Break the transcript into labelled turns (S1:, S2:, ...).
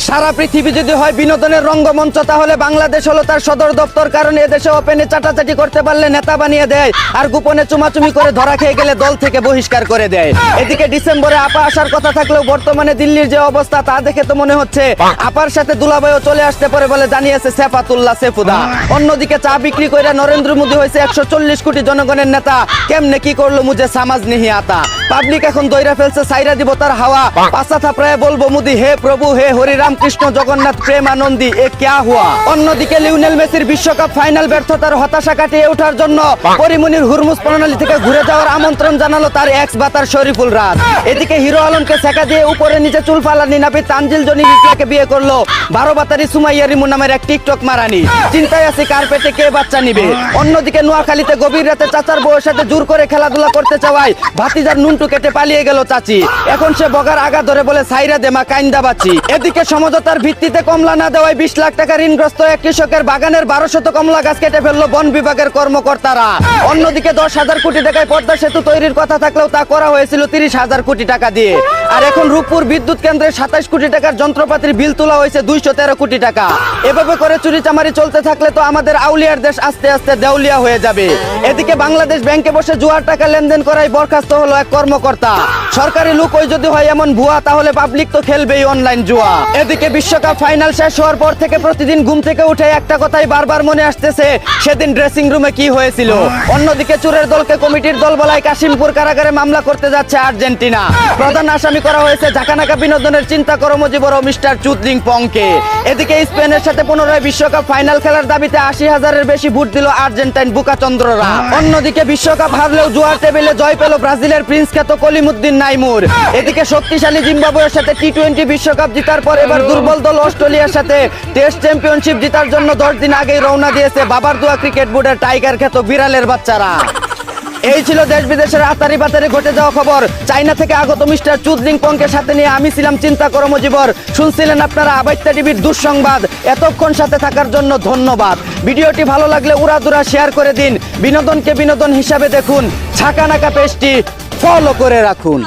S1: সারা পৃথিবী যদি হয় বিনোদনের রঙ্গমঞ্চ তাহলে বাংলাদেশ হলো তার সদর দপ্তর। কারণ এদেশে ওপেনে চাটাচাটি করতে পারলে নেতা বানিয়ে দেয়, আর গোপনে চুমাচুমি করে ধরা খেয়ে গেলে দল থেকে বহিষ্কার করে দেয়। এদিকে ডিসেম্বরে আপা আসার কথা থাকলেও বর্তমানে দিল্লির যে অবস্থা তা দেখে তো মনে হচ্ছে আপার সাথে দুলাভাইও চলে আসতে পারে বলে জানিয়েছে সেফাতুল্লাহ সেফুদা। অন্যদিকে চা বিক্রি করে নরেন্দ্র মোদী হয়েছে 140 কোটি জনগণের নেতা। কেমনে কি করলো মুঝে সামাজ নিহি আতা। পাবলিক এখন দইরা ফেলছে সাইরা দিব তার হাওয়া। পাঁচা থাপড়ায় বলবো মোদী হে প্রভু হে হরিরাম কৃষ্ণ জগন্নাথ প্রেম আনন্দী এ ক্যা হুয়া। অন্যদিকে লিওনেল মেসির বিশ্বকাপ ফাইনাল ব্যর্থতার হতাশা কাটিয়ে ওঠার জন্য পরিমনির হুরমুজ প্রণালী থেকে ঘুরে যাওয়ার আমন্ত্রণ জানালো তার এক্স বাতার শরীফুল রাজ। এদিকে হিরো আলমকে ছেকা দিয়ে উপরে নিচে চুল ফালানি নাপি তানজিল জনি হিজলাকে বিয়ে করলো 12 বাতারি সুমাইয়া রিমু নামের এক টিকটক মারানি। চিন্তায় আছে কার পেটে কে বাচ্চা নিবে। অন্যদিকে নোয়াখালীতে গভীর রাতে চাচার বউয়ের সাথে জোর করে খেলাধুলা করতে চাওয়ায় ভাতিজার নুনটু কেটে পালিয়ে গেল চাচি। এখন সে বগার আগা ধরে বলে সাইরা দেমা কাইন্দা বাচ্চি। এদিকে সমঝোতার ভিত্তিতে কমলা না দেওয়ায় 20 লাখ টাকা ঋণগ্রস্ত এক কৃষকের বাগানের 1200 কমলা গাছ কেটে ফেললো বন বিভাগের কর্মকর্তারা। অন্যদিকে 10,000 কোটি টাকায় পদ্মা সেতু তৈরির কথা থাকলেও তা করা হয়েছিল 30,000 কোটি টাকা দিয়ে। আর এখন রূপপুর বিদ্যুৎ কেন্দ্রে 27 কোটি টাকার যন্ত্রপাতির বিল তোলা হয়েছে 213 কোটি টাকা। এভাবে করে চুরি চামারি চলতে থাকলে তো আমাদের আউলিয়ার দেশ আস্তে আস্তে দেউলিয়া হয়ে যাবে। এদিকে বাংলাদেশ ব্যাংকে বসে জুয়ার টাকা লেনদেন করায় বরখাস্ত হলো এক কর্মকর্তা। সরকারি লোক ওই যদি হয় এমন ভুয়া তাহলে পাবলিক তো খেলবেই অনলাইন জুয়া। এদিকে বিশ্বকাপ ফাইনাল শেষ হওয়ার পর থেকে প্রতিদিন ঘুম থেকে উঠে একটা কথাই বারবার মনে আসতেছে, সেদিন ড্রেসিং রুমে কি হয়েছিল। অন্যদিকে চোরের দলকে কমিটির দল বলায় কাশিমপুর কারাগারে মামলা করতে যাচ্ছে আর্জেন্টিনা। প্রধান আসামি করা হয়েছে ঝাঁকানাকা বিনোদনের চিন্তা কর্মজীবী মিস্টার চুদলিং পংকে। এদিকে স্পেনের সাথে পুনরায় বিশ্বকাপ ফাইনাল খেলার দাবিতে 80,000-এর বেশি ভোট দিল আর্জেন্টাইন বুকাচন্দ্ররা। অন্যদিকে বিশ্বকাপ হারলেও জুয়ার টেবিলে জয় পেল ব্রাজিলের প্রিন্স খ্যাত কলিমুদ্দিন নাইমুর। এদিকে শক্তিশালী জিম্বাবুয়ের সাথে টি-20 বিশ্বকাপ জেতার পর এবার দুর্বল দল অস্ট্রেলিয়ার সাথে টেস্ট চ্যাম্পিয়নশিপ জেতার জন্য 10 দিন আগেই রওনা দিয়েছে বাবার দোয়া ক্রিকেট বোর্ডের টাইগার খ্যাত বিড়ালের বাচ্চারা। এই ছিল দেশ বিদেশের আতারি বাতারি ঘটে যাওয়া খবর। চায়না থেকে আগত মিস্টার চুদলিং পংকে সাথে নিয়ে আমি ছিলাম চিন্তা কর্মজীবর। শুনছিলেন আপনারা আবাইত্যা টিভির দুঃসংবাদ। এতক্ষণ সাথে থাকার জন্য ধন্যবাদ। ভিডিওটি ভালো লাগলে উড়াদুরা শেয়ার করে দিন। বিনোদনকে বিনোদন হিসাবে দেখুন। ঝাঁকানাকা পেজটি ফলো করে রাখুন।